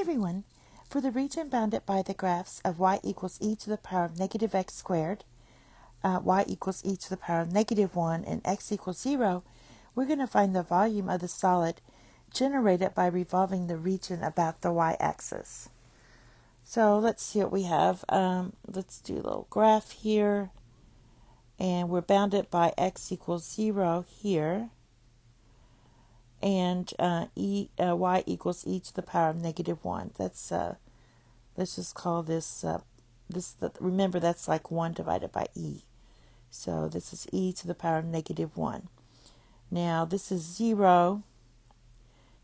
everyone. For the region bounded by the graphs of y equals e to the power of negative x squared, y equals e to the power of negative 1, and x equals 0, we're going to find the volume of the solid generated by revolving the region about the y-axis. So let's see what we have. Let's do a little graph here. And we're bounded by x equals 0 here. And y equals e to the power of negative 1. That's let's just call this remember that's like 1 divided by e. So this is e to the power of negative 1. Now this is 0.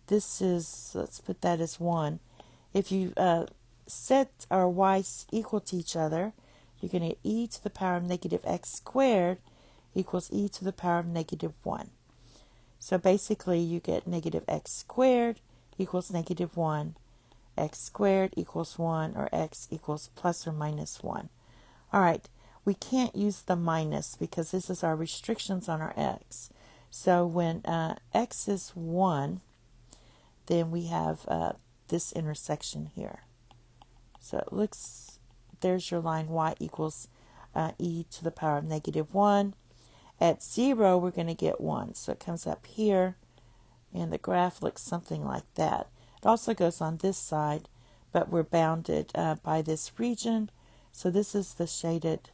This is, let's put that as 1. If you set our y's equal to each other, you're going to get e to the power of negative x squared equals e to the power of negative 1. So basically you get negative x squared equals negative 1, x squared equals 1, or x equals plus or minus 1. All right, we can't use the minus because this is our restrictions on our x. So when x is 1, then we have this intersection here. So it looks, there's your line y equals e to the power of negative 1. At 0, we're going to get 1. So it comes up here, and the graph looks something like that. It also goes on this side, but we're bounded by this region. So this is the shaded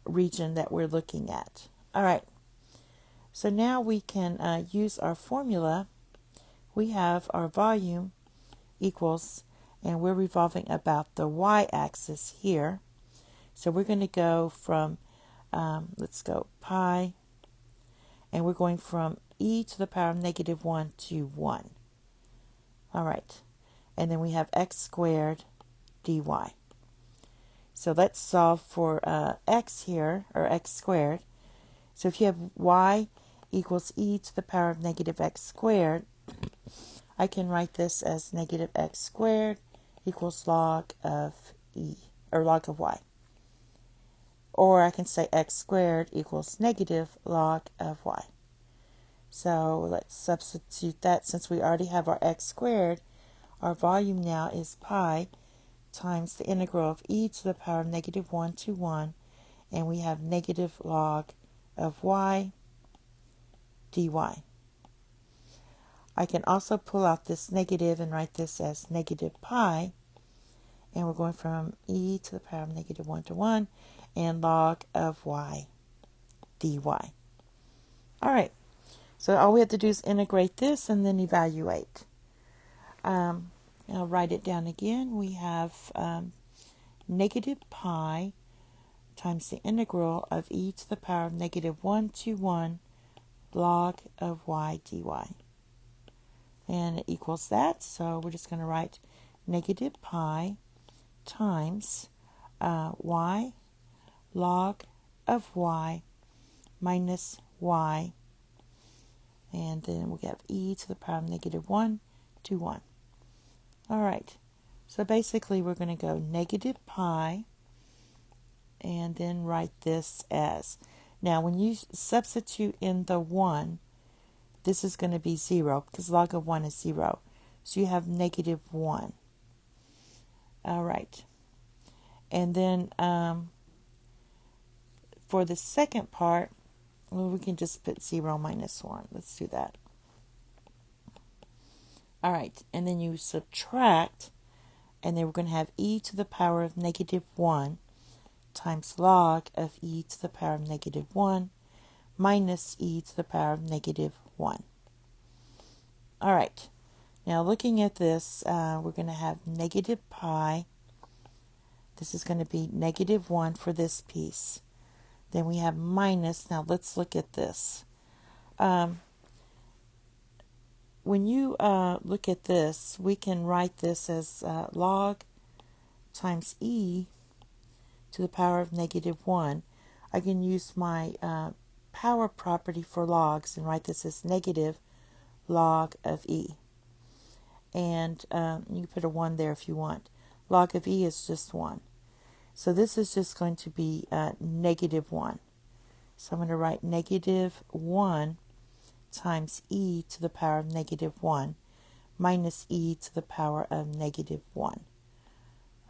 region that we're looking at. All right. So now we can use our formula. We have our volume equals, and we're revolving about the y-axis here. So we're going to go from let's go pi, and we're going from e to the power of negative 1 to 1. All right, and then we have x squared dy. So let's solve for x here, or x squared. So if you have y equals e to the power of negative x squared, I can write this as negative x squared equals log of e, or log of y. Or I can say x squared equals negative log of y. So let's substitute that. Since we already have our x squared, our volume now is pi times the integral of e to the power of negative 1 to 1. And we have negative log of y dy. I can also pull out this negative and write this as negative pi. And we're going from e to the power of negative 1 to 1. And log of y dy. All right, so all we have to do is integrate this and then evaluate. I'll write it down again. We have negative pi times the integral of e to the power of negative 1 to 1 log of y dy. And it equals that, so we're just going to write negative pi times y log of y minus y, and then we have e to the power of negative 1 to 1. All right, so basically we're going to go negative pi and then write this as, now when you substitute in the 1, this is going to be 0 because log of 1 is 0. So you have negative 1. All right, and then for the second part, well, we can just put 0 minus 1. Let's do that. All right, and then you subtract, and then we're going to have e to the power of negative 1 times log of e to the power of negative 1 minus e to the power of negative 1. All right, now looking at this, we're going to have negative pi. This is going to be negative 1 for this piece. Then we have minus. Now let's look at this. When you look at this, we can write this as log times e to the power of negative 1. I can use my power property for logs and write this as negative log of e. And you can put a 1 there if you want. Log of e is just 1. So this is just going to be negative 1. So I'm going to write negative 1 times e to the power of negative 1 minus e to the power of negative 1.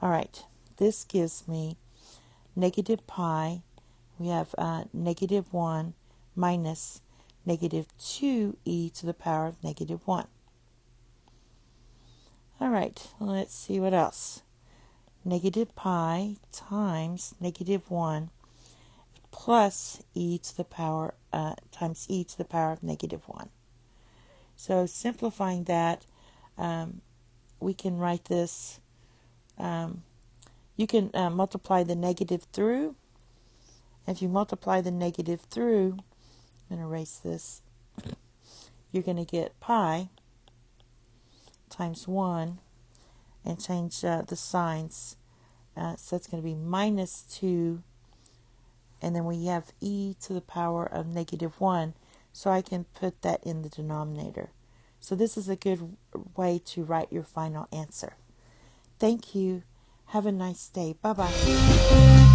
All right, this gives me negative pi. We have negative 1 minus negative 2e to the power of negative 1. All right, let's see what else. Negative pi times negative 1 plus e to the power times e to the power of negative 1. So simplifying that, we can write this. You can multiply the negative through. If you multiply the negative through, I'm going to erase this. You're going to get pi times 1 and change the signs. So it's going to be minus 2, and then we have e to the power of negative 1. So I can put that in the denominator. So this is a good way to write your final answer. Thank you. Have a nice day. Bye-bye.